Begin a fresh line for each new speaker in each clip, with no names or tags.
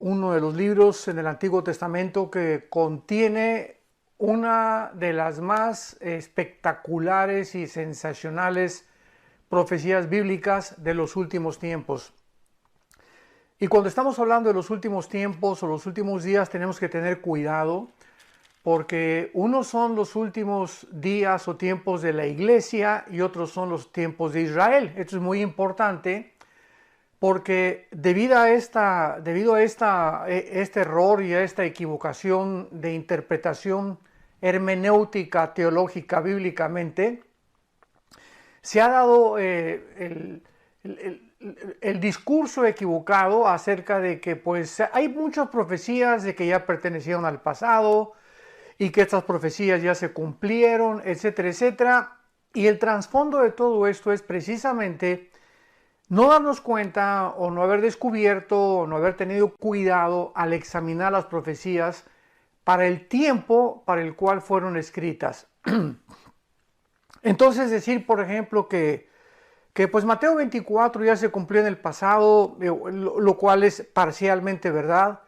uno de los libros en el Antiguo Testamento que contiene una de las más espectaculares y sensacionales profecías bíblicas de los últimos tiempos. Y cuando estamos hablando de los últimos tiempos o los últimos días, tenemos que tener cuidado, porque unos son los últimos días o tiempos de la iglesia y otros son los tiempos de Israel. Esto es muy importante porque debido a este error y a esta equivocación de interpretación hermenéutica, teológica, bíblicamente, se ha dado el discurso equivocado acerca de que pues hay muchas profecías de que ya pertenecieron al pasado y que estas profecías ya se cumplieron, etcétera, etcétera. Y el trasfondo de todo esto es precisamente no darnos cuenta o no haber descubierto o no haber tenido cuidado al examinar las profecías para el tiempo para el cual fueron escritas. Entonces decir, por ejemplo, que pues Mateo 24 ya se cumplió en el pasado, lo cual es parcialmente verdad,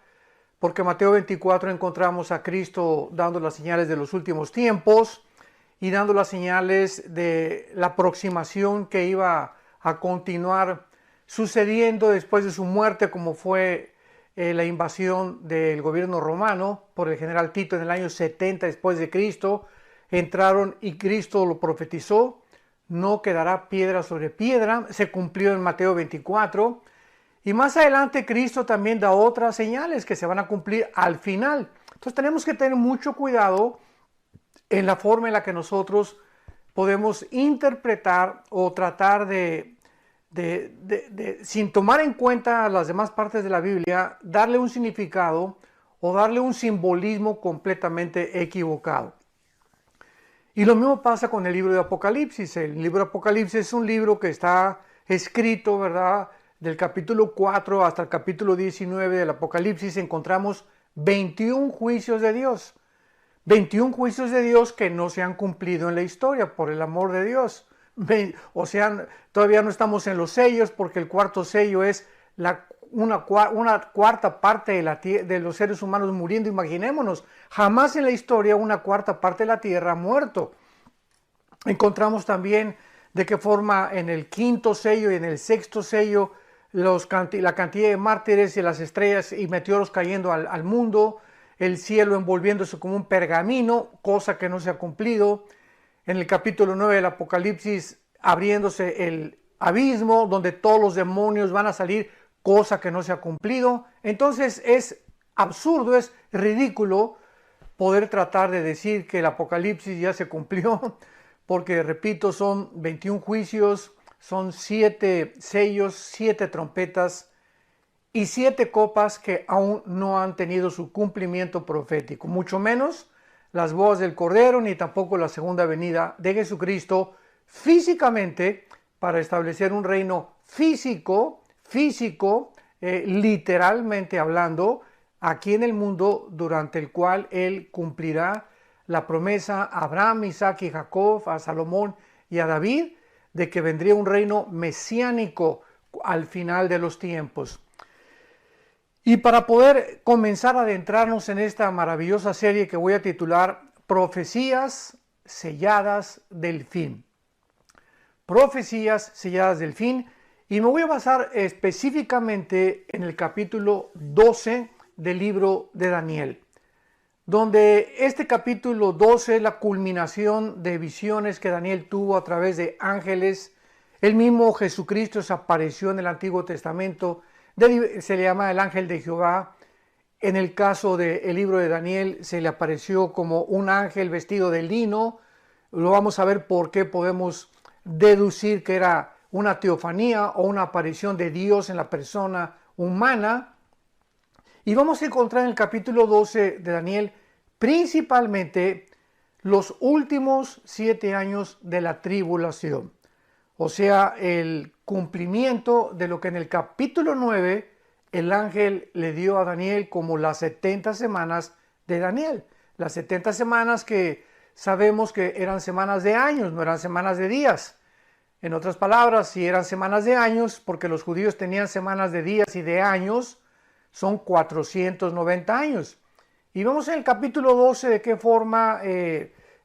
porque en Mateo 24 encontramos a Cristo dando las señales de los últimos tiempos y dando las señales de la aproximación que iba a continuar sucediendo después de su muerte, como fue la invasión del gobierno romano por el general Tito en el año 70 después de Cristo. Entraron y Cristo lo profetizó: no quedará piedra sobre piedra. Se cumplió en Mateo 24. Y más adelante Cristo también da otras señales que se van a cumplir al final. Entonces tenemos que tener mucho cuidado en la forma en la que nosotros podemos interpretar o tratar sin tomar en cuenta las demás partes de la Biblia, darle un significado o darle un simbolismo completamente equivocado. Y lo mismo pasa con el libro de Apocalipsis. El libro de Apocalipsis es un libro que está escrito, ¿verdad? Del capítulo 4 hasta el capítulo 19 del Apocalipsis encontramos 21 juicios de Dios. 21 juicios de Dios que no se han cumplido en la historia, por el amor de Dios. O sea, todavía no estamos en los sellos, porque el cuarto sello es una cuarta parte de los seres humanos muriendo. Imaginémonos, jamás en la historia una cuarta parte de la tierra ha muerto. Encontramos también de qué forma en el quinto sello y en el sexto sello la cantidad de mártires y las estrellas y meteoros cayendo al mundo, el cielo envolviéndose como un pergamino, cosa que no se ha cumplido. En el capítulo 9 del Apocalipsis, abriéndose el abismo donde todos los demonios van a salir, cosa que no se ha cumplido. Entonces es absurdo, es ridículo poder tratar de decir que el Apocalipsis ya se cumplió, porque repito, son 21 juicios, son 7 sellos, 7 trompetas y 7 copas que aún no han tenido su cumplimiento profético, mucho menos las bodas del Cordero, ni tampoco la segunda venida de Jesucristo físicamente para establecer un reino físico, literalmente hablando, aquí en el mundo, durante el cual Él cumplirá la promesa a Abraham, Isaac y Jacob, a Salomón y a David, de que vendría un reino mesiánico al final de los tiempos. Y para poder comenzar a adentrarnos en esta maravillosa serie que voy a titular Profecías selladas del fin. Profecías selladas del fin. Y me voy a basar específicamente en el capítulo 12 del libro de Daniel, donde este capítulo 12 es la culminación de visiones que Daniel tuvo a través de ángeles. El mismo Jesucristo se apareció en el Antiguo Testamento, se le llama el ángel de Jehová. En el caso del libro de Daniel se le apareció como un ángel vestido de lino. Lo vamos a ver por qué podemos deducir que era una teofanía o una aparición de Dios en la persona humana. Y vamos a encontrar en el capítulo 12 de Daniel principalmente los últimos 7 años de la tribulación. O sea, el cumplimiento de lo que en el capítulo 9 el ángel le dio a Daniel como las 70 semanas de Daniel. Las 70 semanas que sabemos que eran semanas de años, no eran semanas de días. En otras palabras, si eran semanas de años, porque los judíos tenían semanas de días y de años, son 490 años. Y vemos en el capítulo 12 de qué forma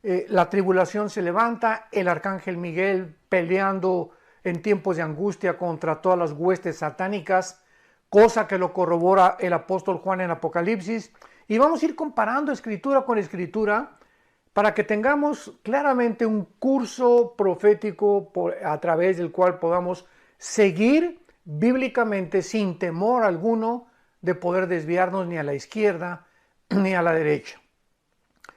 la tribulación se levanta, el arcángel Miguel peleando en tiempos de angustia contra todas las huestes satánicas, cosa que lo corrobora el apóstol Juan en Apocalipsis. Y vamos a ir comparando escritura con escritura para que tengamos claramente un curso profético a través del cual podamos seguir bíblicamente sin temor alguno de poder desviarnos ni a la izquierda ni a la derecha.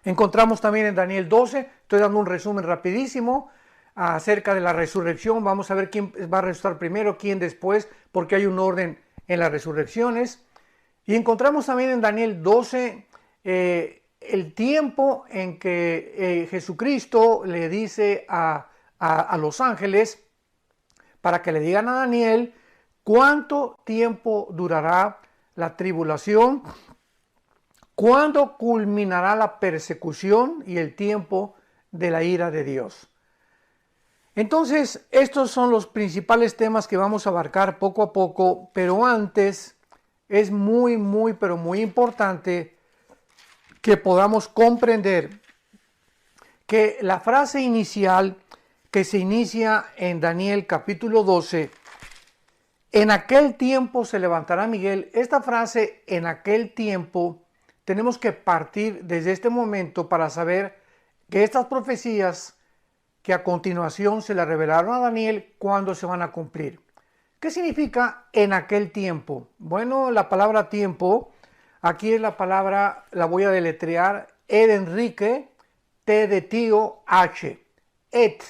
Encontramos también en Daniel 12, estoy dando un resumen rapidísimo acerca de la resurrección. Vamos a ver quién va a resucitar primero, quién después, porque hay un orden en las resurrecciones. Y encontramos también en Daniel 12 el tiempo en que Jesucristo le dice a los ángeles para que le digan a Daniel cuánto tiempo durará la tribulación, cuándo culminará la persecución y el tiempo de la ira de Dios. Entonces, estos son los principales temas que vamos a abarcar poco a poco, pero antes es pero muy importante que podamos comprender que la frase inicial que se inicia en Daniel capítulo 12, en aquel tiempo se levantará Miguel, esta frase en aquel tiempo, tenemos que partir desde este momento para saber que estas profecías que a continuación se le revelaron a Daniel, ¿cuándo se van a cumplir? ¿Qué significa en aquel tiempo? Bueno, la palabra tiempo, aquí es la palabra, la voy a deletrear, E de Enrique, T de tío, H, et.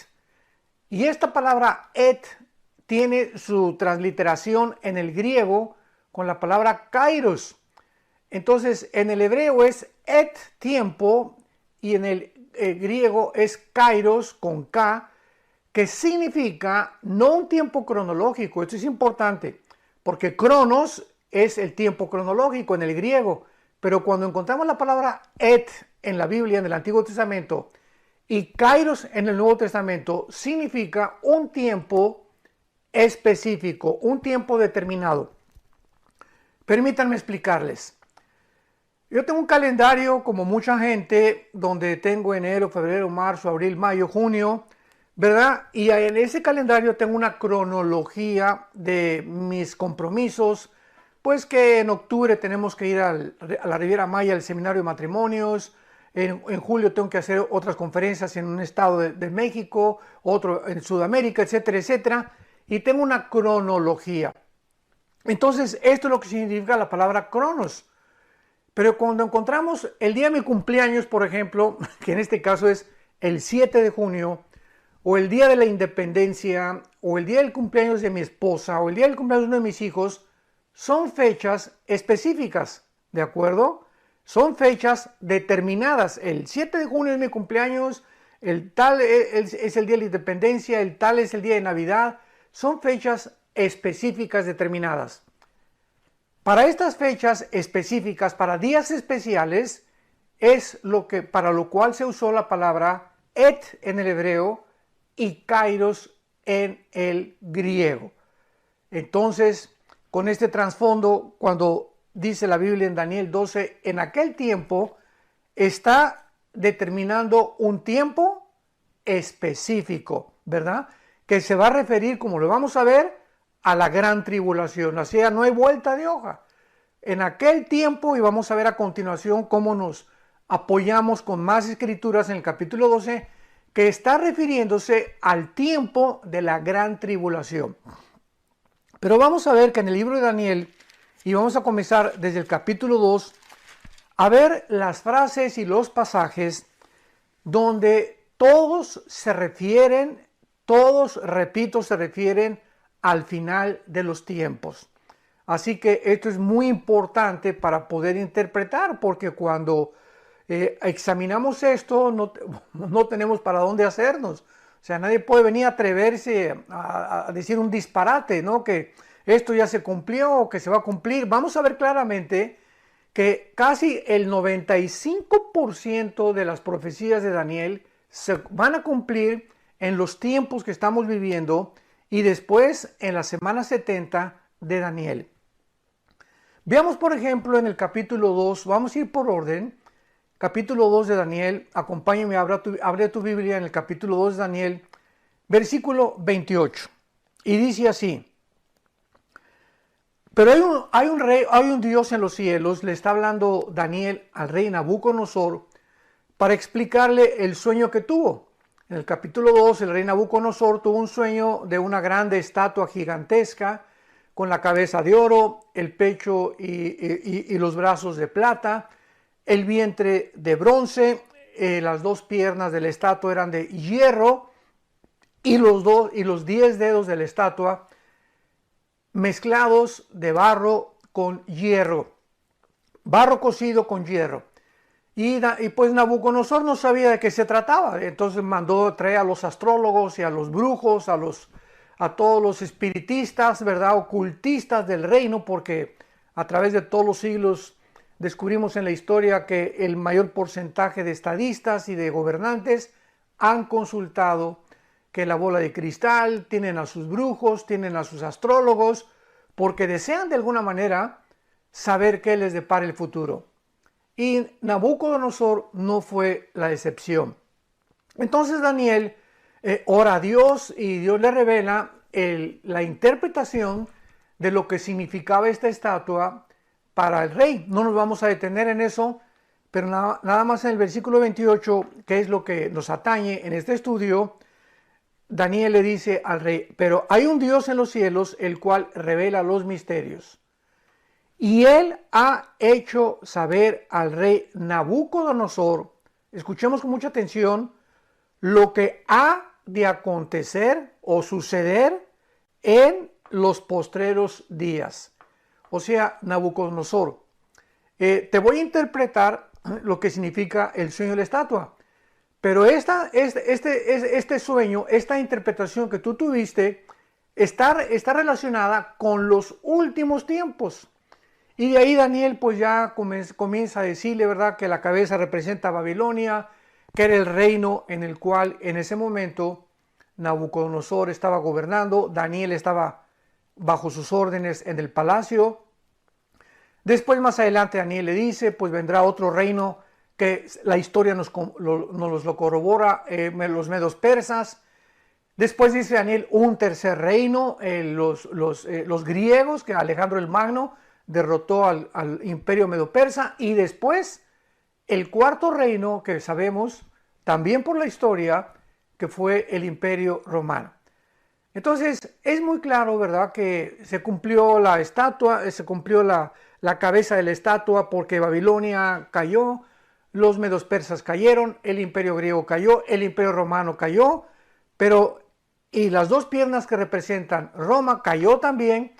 Y esta palabra et tiene su transliteración en el griego con la palabra kairos. Entonces, en el hebreo es et, tiempo, y en el griego es kairos, con K, que significa no un tiempo cronológico. Esto es importante, porque cronos es el tiempo cronológico en el griego, pero cuando encontramos la palabra et en la Biblia, en el Antiguo Testamento, y kairos en el Nuevo Testamento, significa un tiempo específico, un tiempo determinado. Permítanme explicarles. Yo tengo un calendario, como mucha gente, donde tengo enero, febrero, marzo, abril, mayo, junio, ¿verdad? Y en ese calendario tengo una cronología de mis compromisos, pues que en octubre tenemos que ir a la Riviera Maya, al seminario de matrimonios. En julio tengo que hacer otras conferencias en un estado de México, otro en Sudamérica, etcétera, etcétera. Y tengo una cronología. Entonces, esto es lo que significa la palabra cronos. Pero cuando encontramos el día de mi cumpleaños, por ejemplo, que en este caso es el 7 de junio, o el día de la independencia, o el día del cumpleaños de mi esposa, o el día del cumpleaños de uno de mis hijos, son fechas específicas, ¿de acuerdo? Son fechas determinadas. El 7 de junio es mi cumpleaños, el tal es el día de la independencia, el tal es el día de Navidad. Son fechas específicas determinadas. Para estas fechas específicas, para días especiales, es para lo cual se usó la palabra et en el hebreo y kairos en el griego. Entonces, con este trasfondo, cuando dice la Biblia en Daniel 12, en aquel tiempo está determinando un tiempo específico, ¿verdad? Que se va a referir, como lo vamos a ver, a la gran tribulación. Así ya no hay vuelta de hoja. En aquel tiempo, y vamos a ver a continuación cómo nos apoyamos con más escrituras en el capítulo 12, que está refiriéndose al tiempo de la gran tribulación. Pero vamos a ver que en el libro de Daniel, y vamos a comenzar desde el capítulo 2, a ver las frases y los pasajes donde todos se refieren, se refieren al final de los tiempos. Así que esto es muy importante para poder interpretar, porque cuando examinamos esto no tenemos para dónde hacernos. O sea, nadie puede venir a atreverse a decir un disparate, ¿no? Que esto ya se cumplió o que se va a cumplir. Vamos a ver claramente que casi el 95% de las profecías de Daniel se van a cumplir en los tiempos que estamos viviendo y después en la semana 70 de Daniel. Veamos, por ejemplo, en el capítulo 2, vamos a ir por orden, capítulo 2 de Daniel, acompáñame, abre tu Biblia en el capítulo 2 de Daniel, versículo 28, y dice así: pero hay un rey, hay un Dios en los cielos, le está hablando Daniel al rey Nabucodonosor para explicarle el sueño que tuvo. En el capítulo 2, el rey Nabucodonosor tuvo un sueño de una grande estatua gigantesca, con la cabeza de oro, el pecho y los brazos de plata, el vientre de bronce, las dos piernas de la estatua eran de hierro, y los 10 dedos de la estatua mezclados de barro con hierro, barro cocido con hierro. Y pues Nabucodonosor no sabía de qué se trataba, entonces mandó traer a los astrólogos y a los brujos, a todos los espiritistas, ¿verdad? Ocultistas del reino, porque a través de todos los siglos descubrimos en la historia que el mayor porcentaje de estadistas y de gobernantes han consultado que la bola de cristal, tienen a sus brujos, tienen a sus astrólogos, porque desean de alguna manera saber qué les depara el futuro. Y Nabucodonosor no fue la excepción. Entonces Daniel ora a Dios y Dios le revela la interpretación de lo que significaba esta estatua para el rey. No nos vamos a detener en eso, pero nada más en el versículo 28, que es lo que nos atañe en este estudio, Daniel le dice al rey: pero hay un Dios en los cielos, el cual revela los misterios. Y él ha hecho saber al rey Nabucodonosor, escuchemos con mucha atención, lo que ha de acontecer o suceder en los postreros días. O sea, Nabucodonosor, te voy a interpretar lo que significa el sueño de la estatua. Pero este sueño, esta interpretación que tú tuviste, está relacionada con los últimos tiempos. Y de ahí Daniel pues ya comienza a decirle, ¿verdad?, que la cabeza representa a Babilonia, que era el reino en el cual en ese momento Nabucodonosor estaba gobernando, Daniel estaba bajo sus órdenes en el palacio. Después más adelante Daniel le dice, pues vendrá otro reino que la historia nos lo corrobora, los medos persas. Después dice Daniel un tercer reino, los griegos, que Alejandro el Magno derrotó al imperio medo persa, y después el cuarto reino que sabemos también por la historia, que fue el imperio romano. Entonces es muy claro, ¿verdad?, que se cumplió la estatua, se cumplió la cabeza de la estatua, porque Babilonia cayó, los medos persas cayeron, el imperio griego cayó, el imperio romano cayó, y las dos piernas que representan Roma cayó también.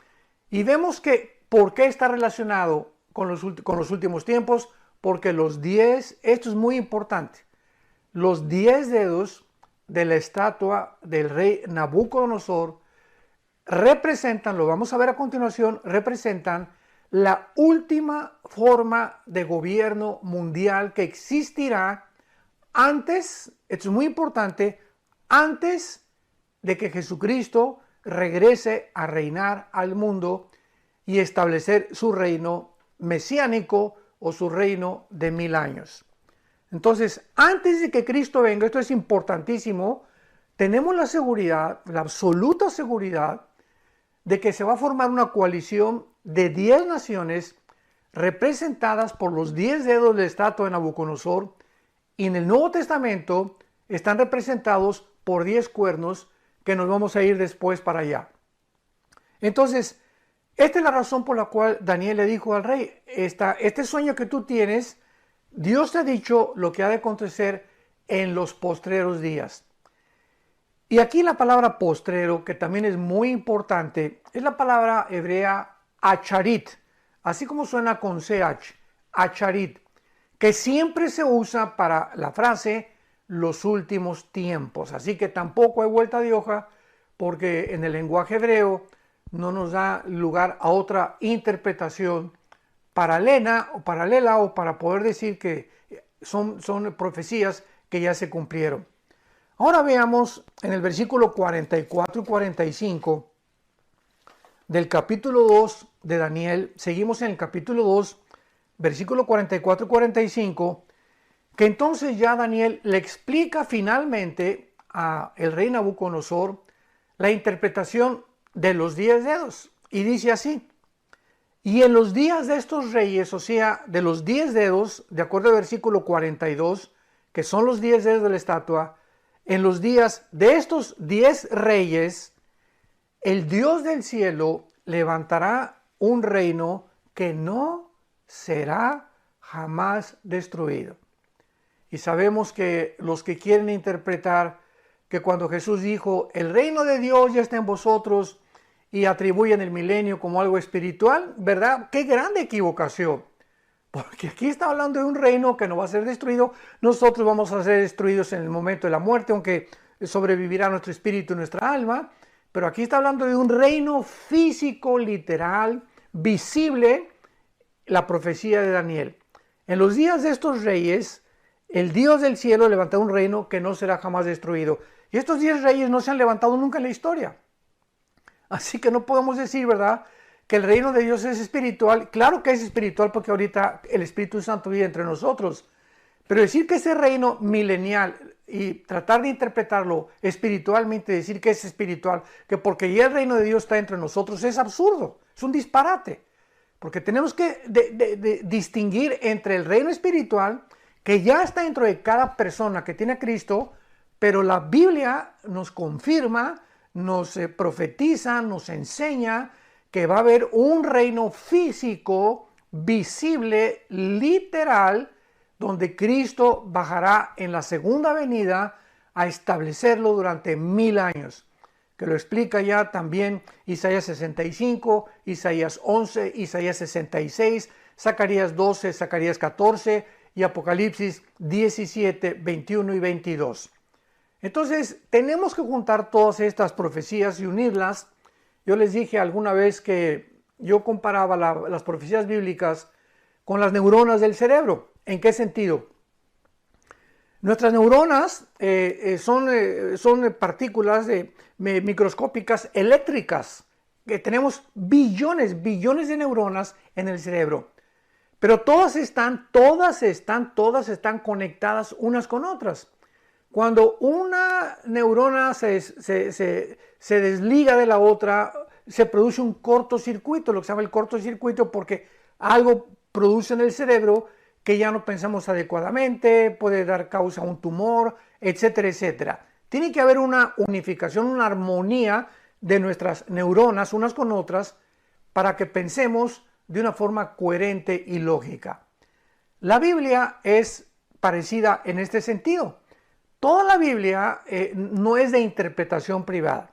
Y vemos que ¿por qué está relacionado con los últimos tiempos? Porque los 10, esto es muy importante, los 10 dedos de la estatua del rey Nabucodonosor representan, lo vamos a ver a continuación, representan la última forma de gobierno mundial que existirá antes, esto es muy importante, antes de que Jesucristo regrese a reinar al mundo y establecer su reino mesiánico o su reino de 1000 años. Entonces, antes de que Cristo venga, esto es importantísimo, tenemos la seguridad, la absoluta seguridad, de que se va a formar una coalición de 10 naciones representadas por los 10 dedos de la estatua de Nabucodonosor, y en el Nuevo Testamento están representados por 10 cuernos, que nos vamos a ir después para allá. Entonces, esta es la razón por la cual Daniel le dijo al rey: este sueño que tú tienes, Dios te ha dicho lo que ha de acontecer en los postreros días. Y aquí la palabra postrero, que también es muy importante, es la palabra hebrea acharit, así como suena con ch, acharit, que siempre se usa para la frase los últimos tiempos. Así que tampoco hay vuelta de hoja, porque en el lenguaje hebreo no nos da lugar a otra interpretación paralela o para poder decir que son profecías que ya se cumplieron. Ahora veamos en el versículo 44 y 45 del capítulo 2 de Daniel, seguimos en el capítulo 2, versículo 44 y 45, que entonces ya Daniel le explica finalmente a el rey Nabucodonosor la interpretación de los 10 dedos. Y dice así: y en los días de estos reyes, o sea, de los 10 dedos, de acuerdo al versículo 42, que son los 10 dedos de la estatua, en los días de estos 10 reyes, el Dios del cielo levantará un reino que no será jamás destruido. Y sabemos que los que quieren interpretar que cuando Jesús dijo, el reino de Dios ya está en vosotros, y atribuyen el milenio como algo espiritual, ¿verdad? ¡Qué grande equivocación! Porque aquí está hablando de un reino que no va a ser destruido. Nosotros vamos a ser destruidos en el momento de la muerte, aunque sobrevivirá nuestro espíritu y nuestra alma. Pero aquí está hablando de un reino físico, literal, visible, la profecía de Daniel. En los días de estos reyes, el Dios del cielo levantará un reino que no será jamás destruido. Y estos 10 reyes no se han levantado nunca en la historia. Así que no podemos decir, ¿verdad?, que el reino de Dios es espiritual. Claro que es espiritual porque ahorita el Espíritu Santo vive entre nosotros. Pero decir que ese reino milenial y tratar de interpretarlo espiritualmente, decir que es espiritual, que porque ya el reino de Dios está entre nosotros, es absurdo, es un disparate. Porque tenemos que distinguir entre el reino espiritual, que ya está dentro de cada persona que tiene a Cristo, pero la Biblia nos confirma, nos profetiza, nos enseña que va a haber un reino físico, visible, literal, donde Cristo bajará en la segunda venida a establecerlo durante 1000 años. Que lo explica ya también Isaías 65, Isaías 11, Isaías 66, Zacarías 12, Zacarías 14 y Apocalipsis 17, 21 y 22. Entonces, tenemos que juntar todas estas profecías y unirlas. Yo les dije alguna vez que yo comparaba las profecías bíblicas con las neuronas del cerebro. ¿En qué sentido? Nuestras neuronas son partículas microscópicas eléctricas, que tenemos billones de neuronas en el cerebro. Pero todas están conectadas unas con otras. Cuando una neurona se desliga de la otra, se produce un cortocircuito, lo que se llama el cortocircuito, porque algo produce en el cerebro que ya no pensamos adecuadamente, puede dar causa a un tumor, etcétera, etcétera. Tiene que haber una unificación, una armonía de nuestras neuronas unas con otras para que pensemos de una forma coherente y lógica. La Biblia es parecida en este sentido. Toda la Biblia no es de interpretación privada.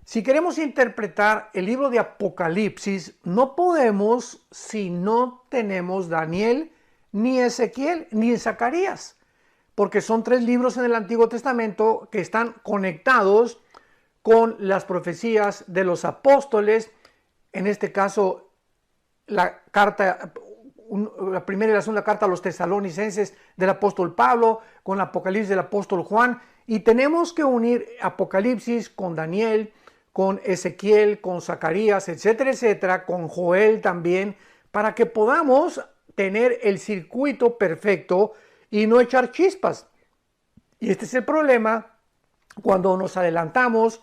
Si queremos interpretar el libro de Apocalipsis, no podemos si no tenemos Daniel, ni Ezequiel, ni Zacarías, porque son 3 libros en el Antiguo Testamento que están conectados con las profecías de los apóstoles. En este caso, la primera y la segunda carta a los tesalonicenses del apóstol Pablo, con el Apocalipsis del apóstol Juan, y tenemos que unir Apocalipsis con Daniel, con Ezequiel, con Zacarías, etcétera, etcétera, con Joel también, para que podamos tener el circuito perfecto y no echar chispas. Y este es el problema cuando nos adelantamos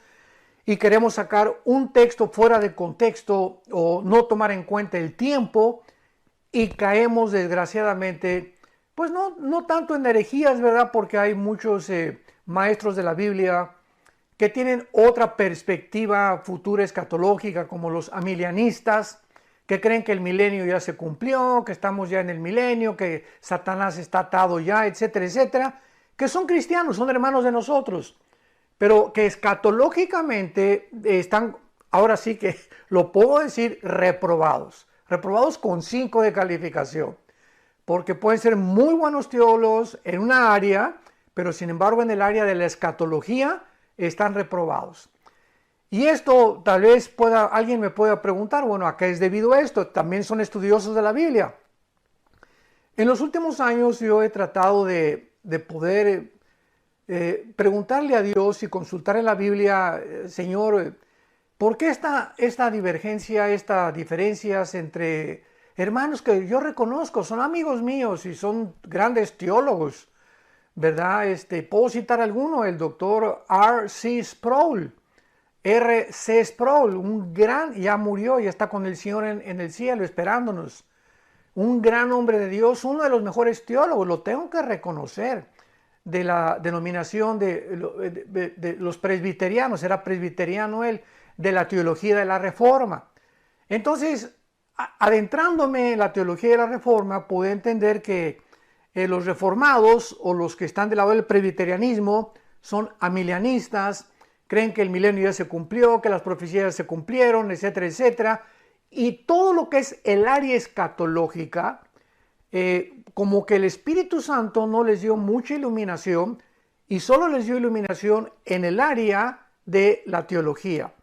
y queremos sacar un texto fuera de contexto o no tomar en cuenta el tiempo, y caemos desgraciadamente, pues no tanto en herejías, ¿verdad? Porque hay muchos maestros de la Biblia que tienen otra perspectiva futura escatológica, como los amilianistas, que creen que el milenio ya se cumplió, que estamos ya en el milenio, que Satanás está atado ya, etcétera, etcétera, que son cristianos, son hermanos de nosotros, pero que escatológicamente están, ahora sí que lo puedo decir, reprobados con 5 de calificación, porque pueden ser muy buenos teólogos en una área, pero sin embargo en el área de la escatología están reprobados. Y esto tal vez alguien me pueda preguntar, bueno, ¿a qué es debido a esto? También son estudiosos de la Biblia. En los últimos años yo he tratado de poder preguntarle a Dios y consultar en la Biblia, Señor, ¿Por qué esta divergencia, estas diferencias entre hermanos que yo reconozco, son amigos míos y son grandes teólogos, ¿verdad? Puedo citar alguno, el doctor R.C. Sproul, R.C. Sproul, un gran, ya murió, ya está con el Señor en el cielo esperándonos. Un gran hombre de Dios, uno de los mejores teólogos, lo tengo que reconocer, de la denominación de los presbiterianos, era presbiteriano él, de la teología de la Reforma. Entonces, adentrándome en la teología de la Reforma, pude entender que los reformados o los que están del lado del presbiterianismo son amilianistas, creen que el milenio ya se cumplió, que las profecías se cumplieron, etcétera, etcétera. Y todo lo que es el área escatológica, como que el Espíritu Santo no les dio mucha iluminación y solo les dio iluminación en el área de la teología.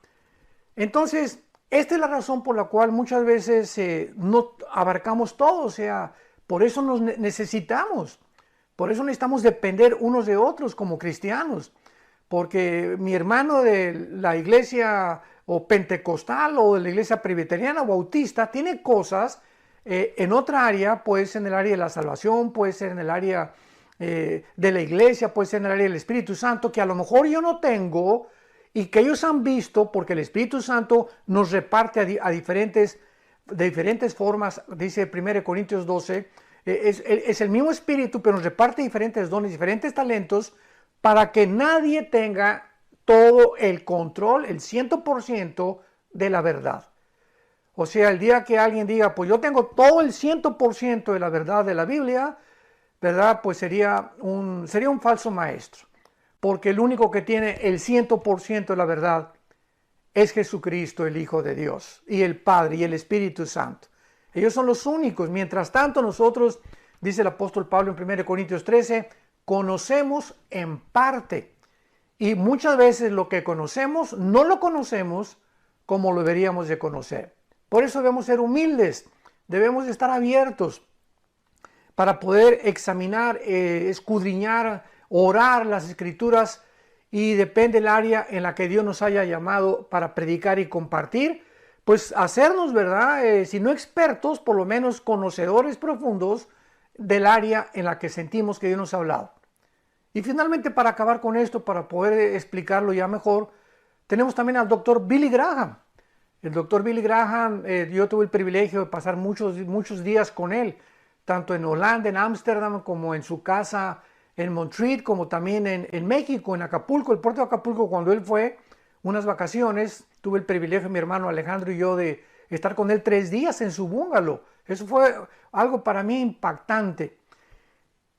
Entonces, esta es la razón por la cual muchas veces no abarcamos todo, o sea, por eso nos necesitamos, por eso necesitamos depender unos de otros como cristianos, porque mi hermano de la iglesia o pentecostal o de la iglesia presbiteriana o bautista tiene cosas en otra área, puede ser en el área de la salvación, puede ser en el área de la iglesia, puede ser en el área del Espíritu Santo, que a lo mejor yo no tengo y que ellos han visto porque el Espíritu Santo nos reparte de diferentes formas, dice 1 Corintios 12, es el mismo Espíritu, pero nos reparte diferentes dones, diferentes talentos, para que nadie tenga todo el control, el 100% de la verdad. O sea, el día que alguien diga, pues yo tengo todo el 100% de la verdad de la Biblia, ¿verdad? Pues sería un falso maestro. Porque el único que tiene el 100% de la verdad es Jesucristo, el Hijo de Dios, y el Padre y el Espíritu Santo. Ellos son los únicos. Mientras tanto, nosotros, dice el apóstol Pablo en 1 Corintios 13, conocemos en parte. Y muchas veces lo que conocemos, no lo conocemos como lo deberíamos de conocer. Por eso debemos ser humildes, debemos estar abiertos para poder examinar, escudriñar, orar las Escrituras, y depende del área en la que Dios nos haya llamado para predicar y compartir, pues hacernos, ¿verdad? Si no expertos, por lo menos conocedores profundos del área en la que sentimos que Dios nos ha hablado. Y finalmente, para acabar con esto, para poder explicarlo ya mejor, tenemos también al doctor Billy Graham. El doctor Billy Graham, yo tuve el privilegio de pasar muchos días con él, tanto en Holanda, en Ámsterdam, como en su casa en Montreal, como también en México, en Acapulco, el puerto de Acapulco. Cuando él fue unas vacaciones, tuve el privilegio, mi hermano Alejandro y yo, de estar con él 3 días en su bungalow. Eso fue algo para mí impactante.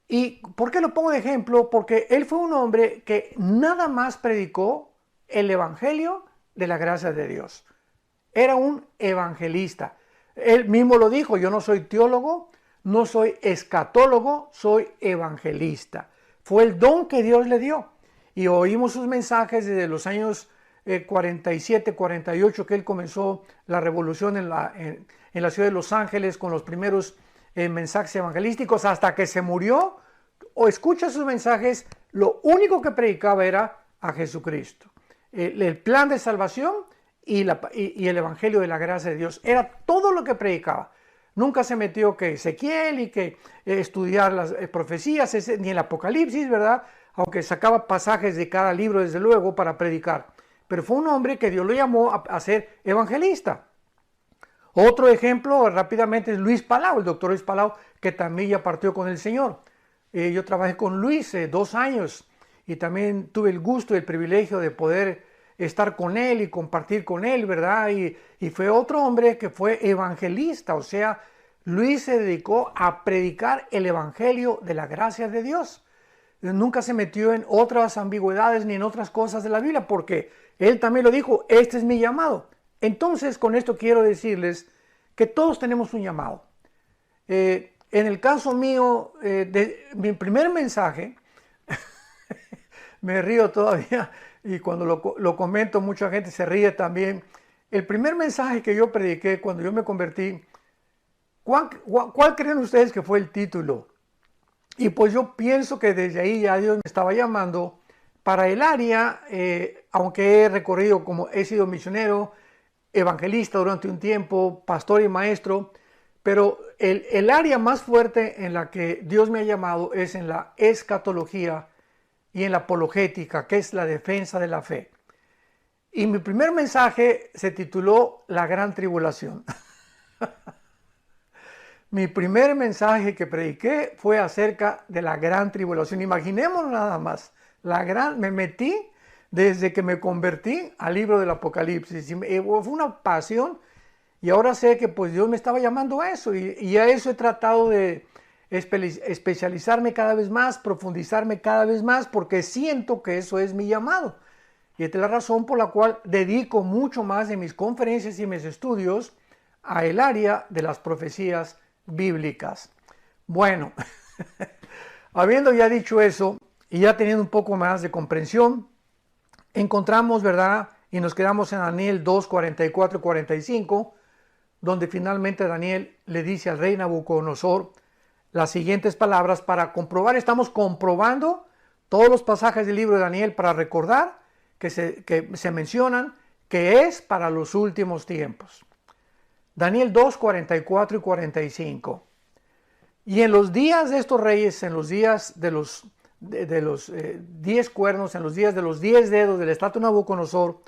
¿Y por qué lo pongo de ejemplo? Porque él fue un hombre que nada más predicó el evangelio de la gracia de Dios. Era un evangelista. Él mismo lo dijo, yo no soy teólogo, no soy escatólogo, soy evangelista. Fue el don que Dios le dio. Y oímos sus mensajes desde los años 47, 48, que él comenzó la revolución en la ciudad de Los Ángeles con los primeros mensajes evangelísticos, hasta que se murió. O escucha sus mensajes, lo único que predicaba era a Jesucristo. El plan de salvación y el evangelio de la gracia de Dios. Era todo lo que predicaba. Nunca se metió que Ezequiel y que estudiar las profecías, ni el Apocalipsis, ¿verdad? Aunque sacaba pasajes de cada libro, desde luego, para predicar. Pero fue un hombre que Dios lo llamó a ser evangelista. Otro ejemplo rápidamente es Luis Palau, el doctor Luis Palau, que también ya partió con el Señor. Yo trabajé con Luis 2 años y también tuve el gusto y el privilegio de poder estar con él y compartir con él, ¿verdad? Y fue otro hombre que fue evangelista, o sea, Luis se dedicó a predicar el evangelio de la gracia de Dios. Nunca se metió en otras ambigüedades ni en otras cosas de la Biblia, porque él también lo dijo, este es mi llamado. Entonces, con esto quiero decirles que todos tenemos un llamado. En el caso mío, de mi primer mensaje, me río todavía, y cuando lo comento mucha gente se ríe también. El primer mensaje que yo prediqué cuando yo me convertí, ¿cuál creen ustedes que fue el título? Y pues yo pienso que desde ahí ya Dios me estaba llamando para el área, aunque he recorrido, como he sido misionero, evangelista durante un tiempo, pastor y maestro, pero el área más fuerte en la que Dios me ha llamado es en la escatología y en la apologética, que es la defensa de la fe. Y mi primer mensaje se tituló La Gran Tribulación. Mi primer mensaje que prediqué fue acerca de la Gran Tribulación. Imaginémonos nada más, me metí desde que me convertí al libro del Apocalipsis. Fue una pasión y ahora sé que pues Dios me estaba llamando a eso y a eso he tratado de especializarme cada vez más, profundizarme cada vez más, porque siento que eso es mi llamado. Y esta es la razón por la cual dedico mucho más de mis conferencias y mis estudios a el área de las profecías bíblicas. Bueno, habiendo ya dicho eso y ya teniendo un poco más de comprensión, encontramos, ¿verdad? Y nos quedamos en Daniel 2, 44 y 45, donde finalmente Daniel le dice al rey Nabucodonosor las siguientes palabras para comprobar. Estamos comprobando todos los pasajes del libro de Daniel para recordar que se mencionan que es para los últimos tiempos. Daniel 2, 44 y 45. Y en los días de estos reyes, en los días de los 10 cuernos, en los días de los 10 dedos del estatua de Nabucodonosor,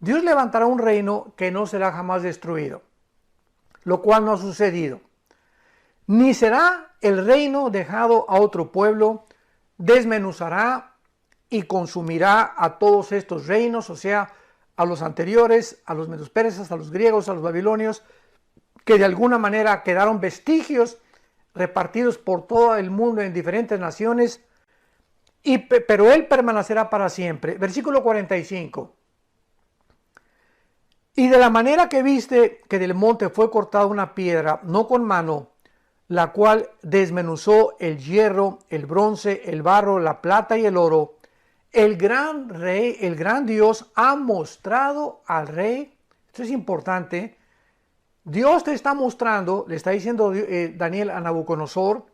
Dios levantará un reino que no será jamás destruido, lo cual no ha sucedido. Ni será el reino dejado a otro pueblo, desmenuzará y consumirá a todos estos reinos, o sea, a los anteriores, a los medos persas, a los griegos, a los babilonios, que de alguna manera quedaron vestigios repartidos por todo el mundo en diferentes naciones, pero él permanecerá para siempre. Versículo 45. Y de la manera que viste que del monte fue cortada una piedra, no con mano, la cual desmenuzó el hierro, el bronce, el barro, la plata y el oro, el gran rey, el gran Dios ha mostrado al rey. Esto es importante. Dios te está mostrando, le está diciendo Daniel a Nabucodonosor,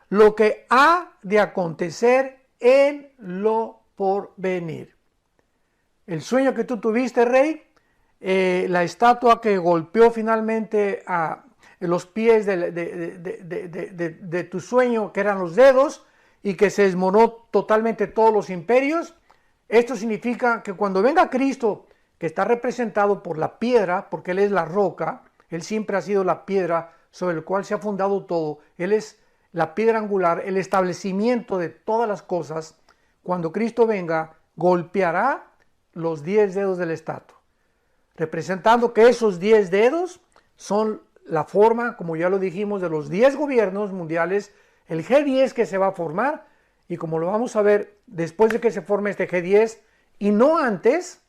lo que ha de acontecer en lo porvenir. El sueño que tú tuviste, rey, la estatua que golpeó finalmente a los pies de tu sueño, que eran los dedos, y que se desmoronó totalmente todos los imperios. Esto significa que cuando venga Cristo, que está representado por la piedra, porque Él es la roca, Él siempre ha sido la piedra sobre la cual se ha fundado todo, Él es la piedra angular, el establecimiento de todas las cosas. Cuando Cristo venga, golpeará los 10 dedos del estatua, representando que esos 10 dedos son la forma, como ya lo dijimos, de los 10 gobiernos mundiales, el G10 que se va a formar, y como lo vamos a ver después de que se forme este G10, y no antes,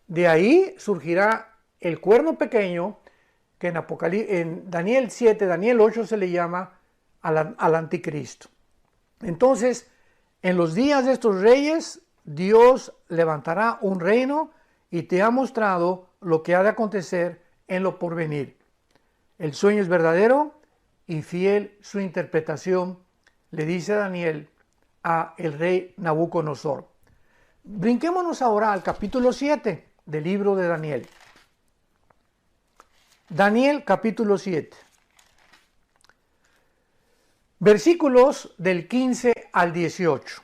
de ahí surgirá el cuerno pequeño, que en Daniel 7, Daniel 8 se le llama al anticristo. Entonces, en los días de estos reyes, Dios levantará un reino y te ha mostrado lo que ha de acontecer en lo porvenir. El sueño es verdadero y fiel su interpretación, le dice Daniel a el rey Nabucodonosor. Brinquémonos ahora al capítulo 7 del libro de Daniel. Daniel capítulo 7. Versículos del 15 al 18.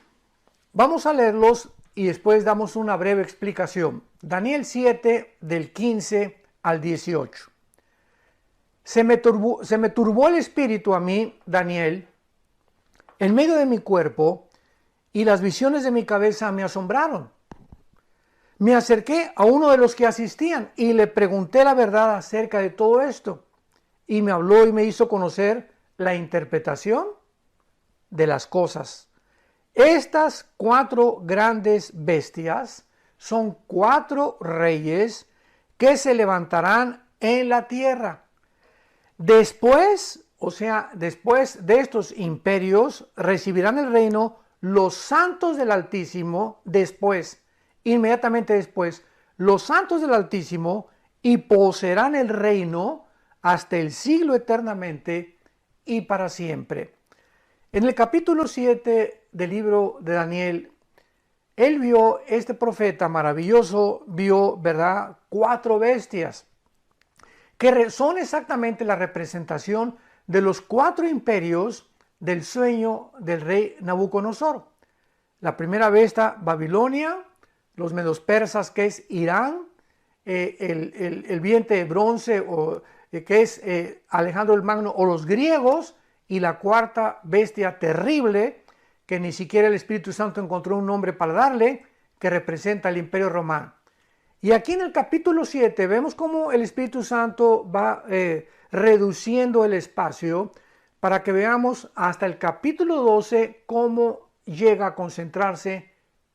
Vamos a leerlos y después damos una breve explicación. Daniel 7 del 15 al 18. Se me turbó el espíritu a mí, Daniel, en medio de mi cuerpo, y las visiones de mi cabeza me asombraron. Me acerqué a uno de los que asistían y le pregunté la verdad acerca de todo esto. Y me habló y me hizo conocer la interpretación de las cosas. Estas 4 grandes bestias son 4 reyes que se levantarán en la tierra. Después de estos imperios, recibirán el reino los santos del Altísimo, inmediatamente después, los santos del Altísimo, y poseerán el reino hasta el siglo eternamente y para siempre. En el capítulo 7 del libro de Daniel, él vio, este profeta maravilloso, vio, ¿verdad?, 4 bestias, que son exactamente la representación de los 4 imperios del sueño del rey Nabucodonosor. La primera bestia, Babilonia, los medos persas, que es Irán, el vientre de bronce, que es Alejandro el Magno, o los griegos, y la cuarta bestia terrible, que ni siquiera el Espíritu Santo encontró un nombre para darle, que representa el Imperio Romano. Y aquí en el capítulo 7 vemos cómo el Espíritu Santo va reduciendo el espacio para que veamos hasta el capítulo 12 cómo llega a concentrarse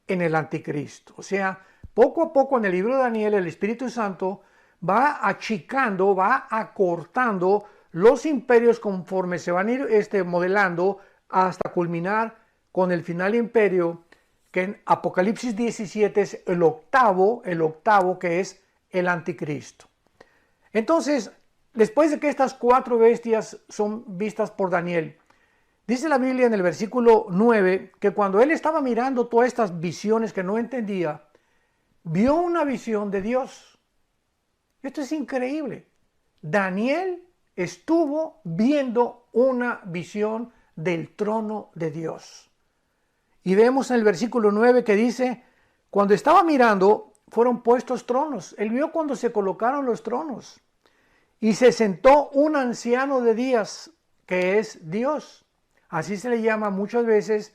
en el anticristo. O sea, poco a poco en el libro de Daniel el Espíritu Santo va achicando, va acortando los imperios conforme se van a ir modelando hasta culminar con el final imperio, que en Apocalipsis 17 es el octavo que es el anticristo. Entonces, después de que estas 4 bestias son vistas por Daniel, dice la Biblia en el versículo 9 que cuando él estaba mirando todas estas visiones que no entendía, vio una visión de Dios. Esto es increíble. Daniel estuvo viendo una visión del trono de Dios. Y vemos en el versículo 9 que dice, cuando estaba mirando, fueron puestos tronos. Él vio cuando se colocaron los tronos. Y se sentó un anciano de días, que es Dios. Así se le llama muchas veces.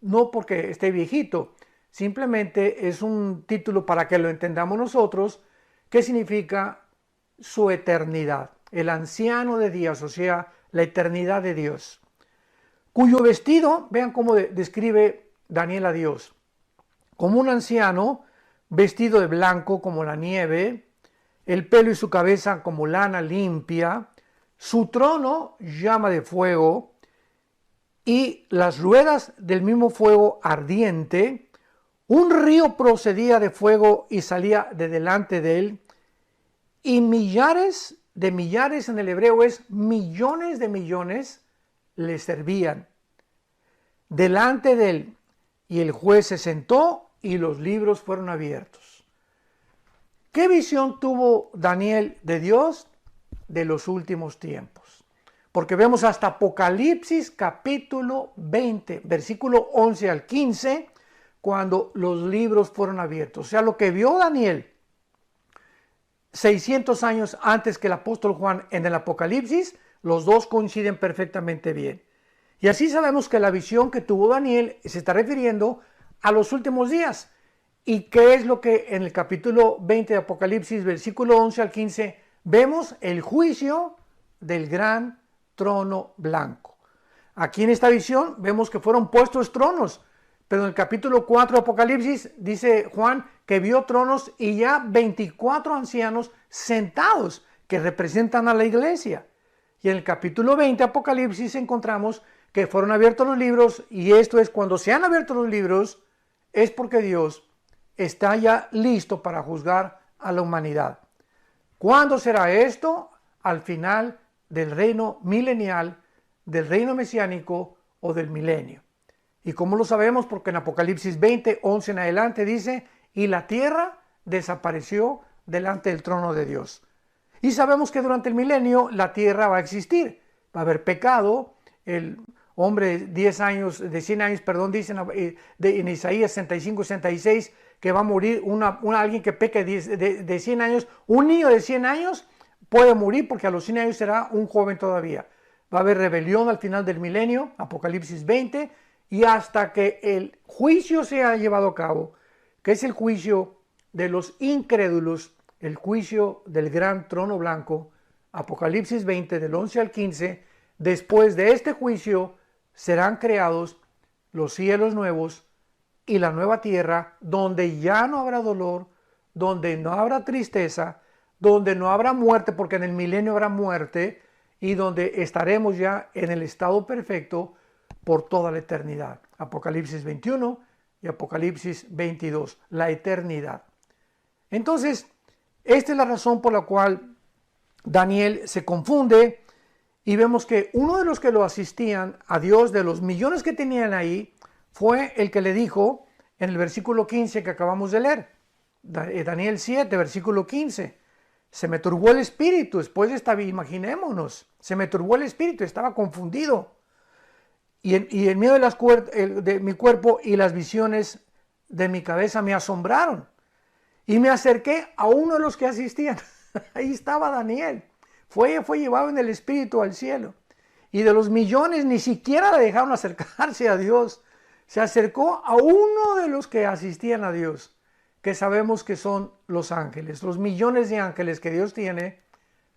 No porque esté viejito, simplemente es un título para que lo entendamos nosotros, que significa su eternidad, el anciano de días, o sea, la eternidad de Dios, cuyo vestido, vean cómo describe Daniel a Dios, como un anciano vestido de blanco como la nieve, el pelo y su cabeza como lana limpia, su trono llama de fuego, y las ruedas del mismo fuego ardiente, un río procedía de fuego y salía de delante de él, y millares de millares en el hebreo es millones de millones, le servían delante de él, y el juez se sentó y los libros fueron abiertos. ¿Qué visión tuvo Daniel de Dios? De los últimos tiempos. Porque vemos hasta Apocalipsis capítulo 20, versículo 11 al 15, cuando los libros fueron abiertos. O sea, lo que vio Daniel 600 años antes que el apóstol Juan en el Apocalipsis, los dos coinciden perfectamente bien. Y así sabemos que la visión que tuvo Daniel se está refiriendo a los últimos días. ¿Y qué es lo que en el capítulo 20 de Apocalipsis, versículo 11 al 15, vemos? El juicio del gran trono blanco. Aquí en esta visión vemos que fueron puestos tronos, pero en el capítulo 4 de Apocalipsis dice Juan que vio tronos y ya 24 ancianos sentados que representan a la iglesia. Y en el capítulo 20 de Apocalipsis encontramos que fueron abiertos los libros, y esto es cuando se han abierto los libros, es porque Dios está ya listo para juzgar a la humanidad. ¿Cuándo será esto? Al final del reino milenial, del reino mesiánico o del milenio. ¿Y cómo lo sabemos? Porque en Apocalipsis 20, 11 en adelante dice, y la tierra desapareció delante del trono de Dios. Y sabemos que durante el milenio la tierra va a existir, va a haber pecado, hombre de 10 años, de 100 años, perdón, dicen en Isaías 65, 66, que va a morir alguien que peque de 100 años, un niño de 100 años puede morir porque a los 100 años será un joven todavía. Va a haber rebelión al final del milenio, Apocalipsis 20, y hasta que el juicio sea llevado a cabo, que es el juicio de los incrédulos, el juicio del gran trono blanco, Apocalipsis 20, del 11 al 15, después de este juicio serán creados los cielos nuevos y la nueva tierra, donde ya no habrá dolor, donde no habrá tristeza, donde no habrá muerte, porque en el milenio habrá muerte, y donde estaremos ya en el estado perfecto por toda la eternidad. Apocalipsis 21 y Apocalipsis 22, la eternidad. Entonces, esta es la razón por la cual Daniel se confunde, y vemos que uno de los que lo asistían a Dios, de los millones que tenían ahí, fue el que le dijo en el versículo 15 que acabamos de leer, Daniel 7, versículo 15, se me turbó el espíritu, después de esta, imaginémonos, se me turbó el espíritu, estaba confundido, y en medio de mi cuerpo y las visiones de mi cabeza me asombraron, y me acerqué a uno de los que asistían, ahí estaba Daniel, fue llevado en el espíritu al cielo, y de los millones ni siquiera le dejaron acercarse a Dios, se acercó a uno de los que asistían a Dios, que sabemos que son los ángeles, los millones de ángeles que Dios tiene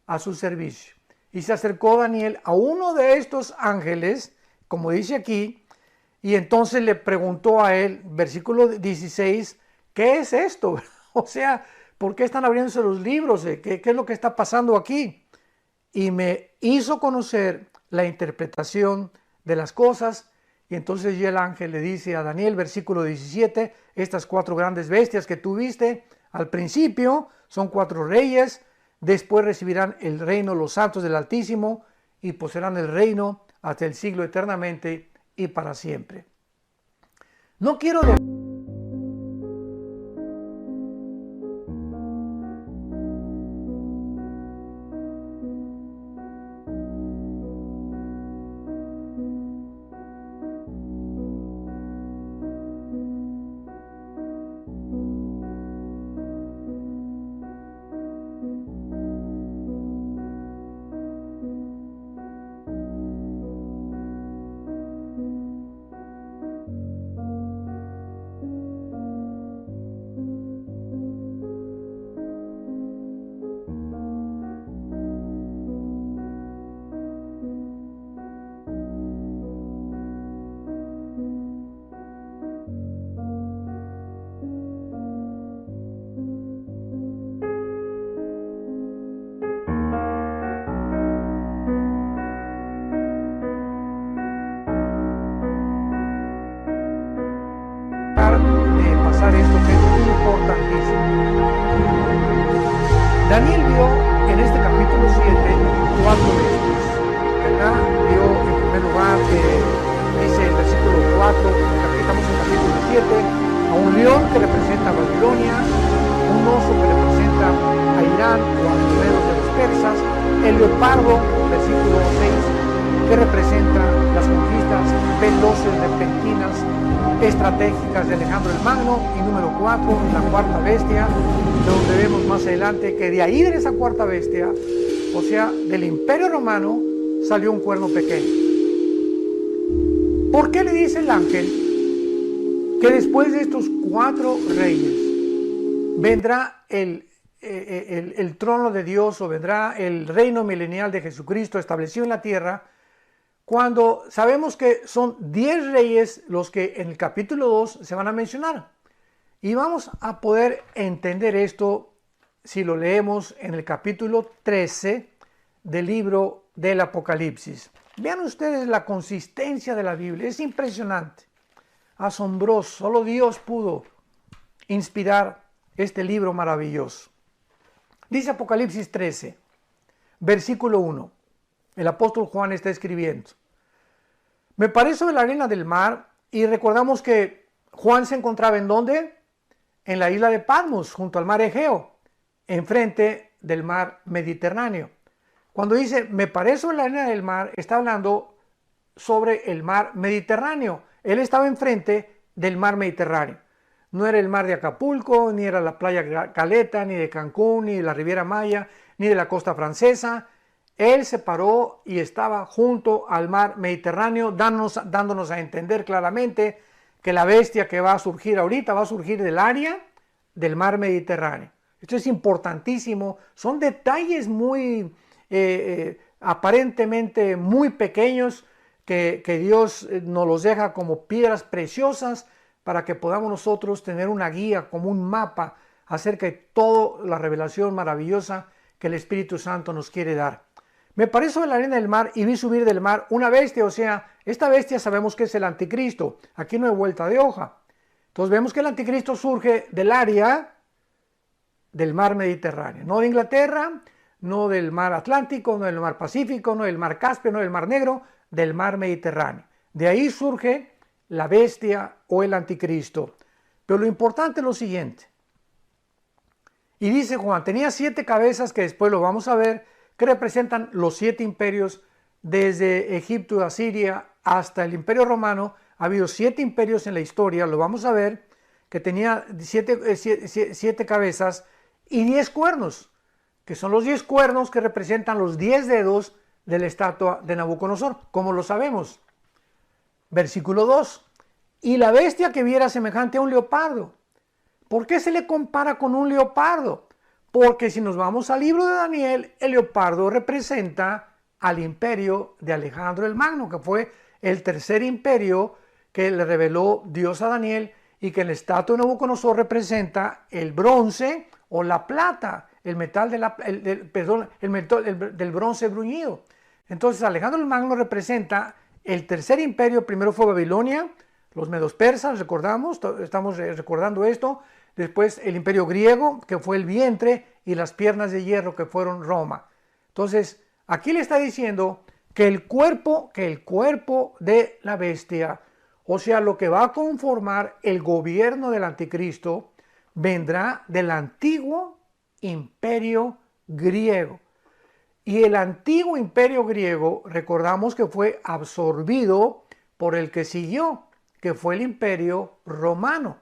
a su servicio. Y se acercó Daniel a uno de estos ángeles, como dice aquí, y entonces le preguntó a él, versículo 16, ¿qué es esto? O sea, ¿por qué están abriéndose los libros? ¿Qué es lo que está pasando aquí? Y me hizo conocer la interpretación de las cosas. Y entonces ya el ángel le dice a Daniel, versículo 17, estas 4 grandes bestias que tú viste al principio son 4 reyes, después recibirán el reino los santos del Altísimo y poseerán el reino hasta el siglo eternamente y para siempre. No quiero esto que es importantísimo. Daniel vio en este capítulo 7 4 bestias, ¿verdad? Vio en primer lugar, dice el versículo 4, estamos en el capítulo 7, a un león que representa a Babilonia, un oso que representa a Irán o a los reinos de los persas, el leopardo, versículo 6, que representa las conquistas veloces, repentinas, estratégicas de Alejandro el Magno, y número 4, la cuarta bestia, donde vemos más adelante que de ahí, de esa cuarta bestia, o sea, del Imperio Romano, salió un cuerno pequeño. ¿Por qué le dice el ángel que después de estos 4 reyes vendrá el trono de Dios, o vendrá el reino milenial de Jesucristo establecido en la tierra, cuando sabemos que son 10 reyes los que en el capítulo 2 se van a mencionar? Y vamos a poder entender esto si lo leemos en el capítulo 13 del libro del Apocalipsis. Vean ustedes la consistencia de la Biblia, es impresionante, asombroso. Solo Dios pudo inspirar este libro maravilloso. Dice Apocalipsis 13, versículo 1. El apóstol Juan está escribiendo: me paré sobre la arena del mar, y recordamos que Juan se encontraba ¿en dónde? En la isla de Patmos, junto al mar Egeo, enfrente del mar Mediterráneo. Cuando dice me paré sobre la arena del mar, está hablando sobre el mar Mediterráneo. Él estaba enfrente del mar Mediterráneo. No era el mar de Acapulco, ni era la playa Caleta, ni de Cancún, ni de la Riviera Maya, ni de la costa francesa. Él se paró y estaba junto al mar Mediterráneo, dándonos a entender claramente que la bestia que va a surgir ahorita va a surgir del área del mar Mediterráneo. Esto es importantísimo. Son detalles muy aparentemente muy pequeños que Dios nos los deja como piedras preciosas para que podamos nosotros tener una guía, como un mapa acerca de toda la revelación maravillosa que el Espíritu Santo nos quiere dar. Me paré sobre la arena del mar y vi subir del mar una bestia, o sea, esta bestia sabemos que es el anticristo. Aquí no hay vuelta de hoja. Entonces vemos que el anticristo surge del área del mar Mediterráneo, no de Inglaterra, no del mar Atlántico, no del mar Pacífico, no del mar Caspio, no del mar Negro, del mar Mediterráneo. De ahí surge la bestia o el anticristo. Pero lo importante es lo siguiente. Y dice Juan, tenía 7 cabezas que después lo vamos a ver, que representan los 7 imperios desde Egipto, Asiria hasta el Imperio Romano. Ha habido 7 imperios en la historia, lo vamos a ver, que tenía 7 cabezas y 10 cuernos, que son los 10 cuernos que representan los 10 dedos de la estatua de Nabucodonosor, como lo sabemos. Versículo 2. Y la bestia que viera semejante a un leopardo. ¿Por qué se le compara con un leopardo? Porque si nos vamos al libro de Daniel, el leopardo representa al imperio de Alejandro el Magno, que fue el tercer imperio que le reveló Dios a Daniel, y que en la estatua de Nabucodonosor representa el bronce o la plata, el metal, del bronce bruñido. Entonces Alejandro el Magno representa el tercer imperio. Primero fue Babilonia, los medos persas, recordamos, estamos recordando esto. Después el imperio griego, que fue el vientre, y las piernas de hierro, que fueron Roma. Entonces aquí le está diciendo que el cuerpo de la bestia, o sea, lo que va a conformar el gobierno del anticristo, vendrá del antiguo imperio griego. Y el antiguo imperio griego, recordamos que fue absorbido por el que siguió, que fue el imperio romano.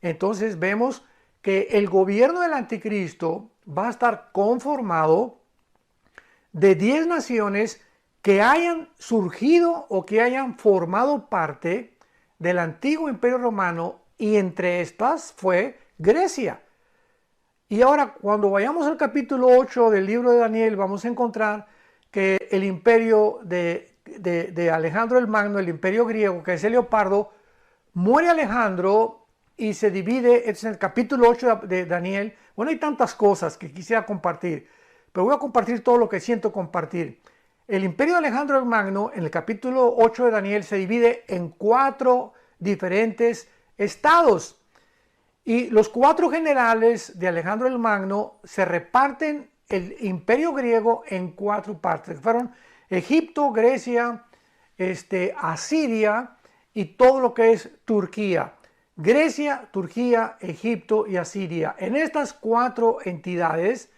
Entonces vemos que el gobierno del anticristo va a estar conformado de 10 naciones que hayan surgido o que hayan formado parte del antiguo imperio romano, y entre estas fue Grecia. Y ahora, cuando vayamos al capítulo 8 del libro de Daniel, vamos a encontrar que el imperio de Alejandro el Magno, el imperio griego, que es el leopardo, muere Alejandro y se divide. Es en el capítulo 8 de Daniel. Bueno, hay tantas cosas que quisiera compartir, pero voy a compartir todo lo que siento compartir. El imperio de Alejandro el Magno, en el capítulo 8 de Daniel, se divide en 4 diferentes estados. Y los 4 generales de Alejandro el Magno se reparten el imperio griego en 4 partes, que fueron Egipto, Grecia, Asiria y todo lo que es Turquía. Grecia, Turquía, Egipto y Asiria. En estas 4 entidades,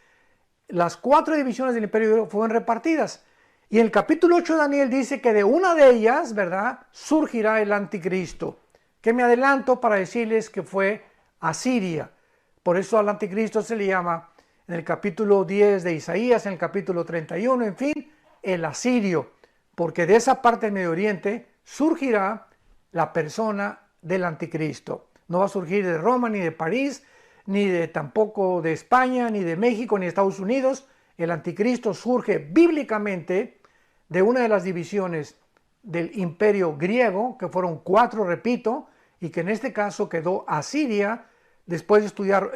las 4 divisiones del imperio griego fueron repartidas. Y en el capítulo 8 de Daniel dice que de una de ellas, ¿verdad?, surgirá el anticristo. Que me adelanto para decirles que fue Asiria. Por eso al anticristo se le llama en el capítulo 10 de Isaías, en el capítulo 31, en fin, el asirio. Porque de esa parte del Medio Oriente surgirá la persona del anticristo. No va a surgir de Roma, ni de París, ni de tampoco de España, ni de México, ni de Estados Unidos. El anticristo surge bíblicamente de una de las divisiones del imperio griego, que fueron 4, repito, y que en este caso quedó Asiria. Después de estudiar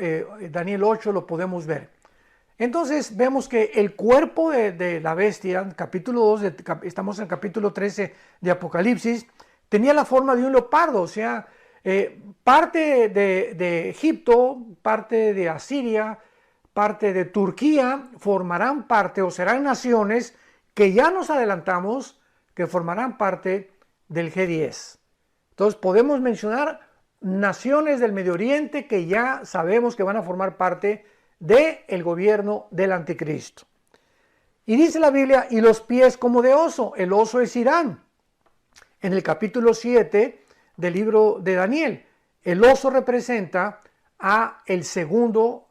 Daniel 8 lo podemos ver. Entonces vemos que el cuerpo de la bestia, capítulo 2, estamos en el capítulo 13 de Apocalipsis, tenía la forma de un leopardo, o sea, parte de Egipto, parte de Asiria, parte de Turquía formarán parte o serán naciones que ya nos adelantamos que formarán parte del G10. Entonces podemos mencionar naciones del Medio Oriente que ya sabemos que van a formar parte del gobierno del anticristo. Y dice la Biblia, y los pies como de oso. El oso es Irán. en el capítulo 7 del libro de Daniel. El oso representa a el segundo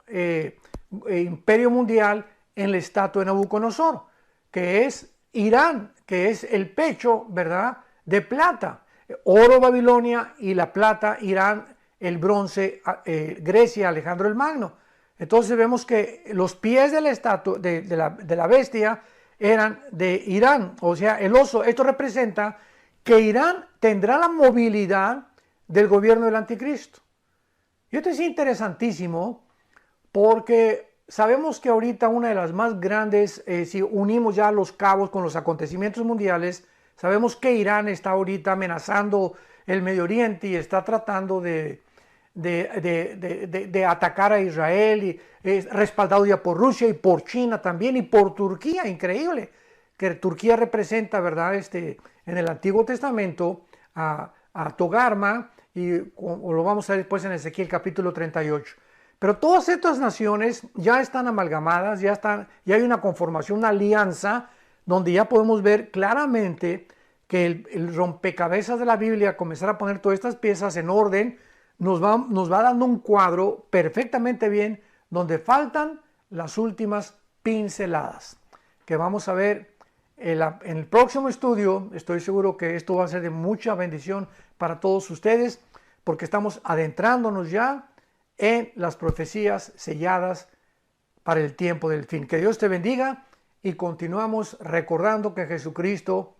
imperio mundial en la estatua de Nabucodonosor, que es Irán, que es el pecho, ¿verdad?, de plata. Oro Babilonia y la plata Irán, el bronce Grecia, Alejandro el Magno. Entonces vemos que los pies de la estatua, de la bestia, eran de Irán, o sea, el oso. Esto representa que Irán tendrá la movilidad del gobierno del anticristo. Y esto es interesantísimo porque sabemos que ahorita una de las más grandes, si unimos ya los cabos con los acontecimientos mundiales, sabemos que Irán está ahorita amenazando el Medio Oriente y está tratando de atacar a Israel, y es respaldado ya por Rusia y por China también y por Turquía. Increíble que Turquía representa, ¿verdad?, en el Antiguo Testamento a Togarma, y lo vamos a ver después en Ezequiel capítulo 38. Pero todas estas naciones ya están amalgamadas, ya hay una conformación, una alianza, donde ya podemos ver claramente que el rompecabezas de la Biblia, comenzar a poner todas estas piezas en orden, nos va dando un cuadro perfectamente bien, donde faltan las últimas pinceladas, que vamos a ver en el próximo estudio. Estoy seguro que esto va a ser de mucha bendición para todos ustedes, porque estamos adentrándonos ya en las profecías selladas para el tiempo del fin. Que Dios te bendiga, y continuamos recordando que Jesucristo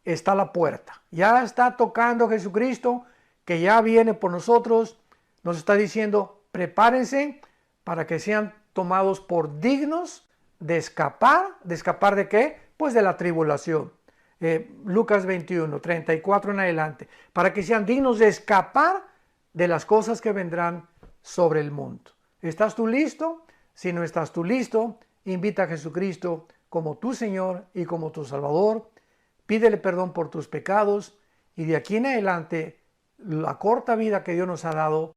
está a la puerta. Ya está tocando Jesucristo, que ya viene por nosotros. Nos está diciendo: prepárense para que sean tomados por dignos de escapar. ¿De escapar de qué? Pues de la tribulación. Lucas 21, 34 en adelante. Para que sean dignos de escapar de las cosas que vendrán sobre el mundo. ¿Estás tú listo? Si no estás tú listo, invita a Jesucristo como tu Señor y como tu Salvador. Pídele perdón por tus pecados, y de aquí en adelante, la corta vida que Dios nos ha dado,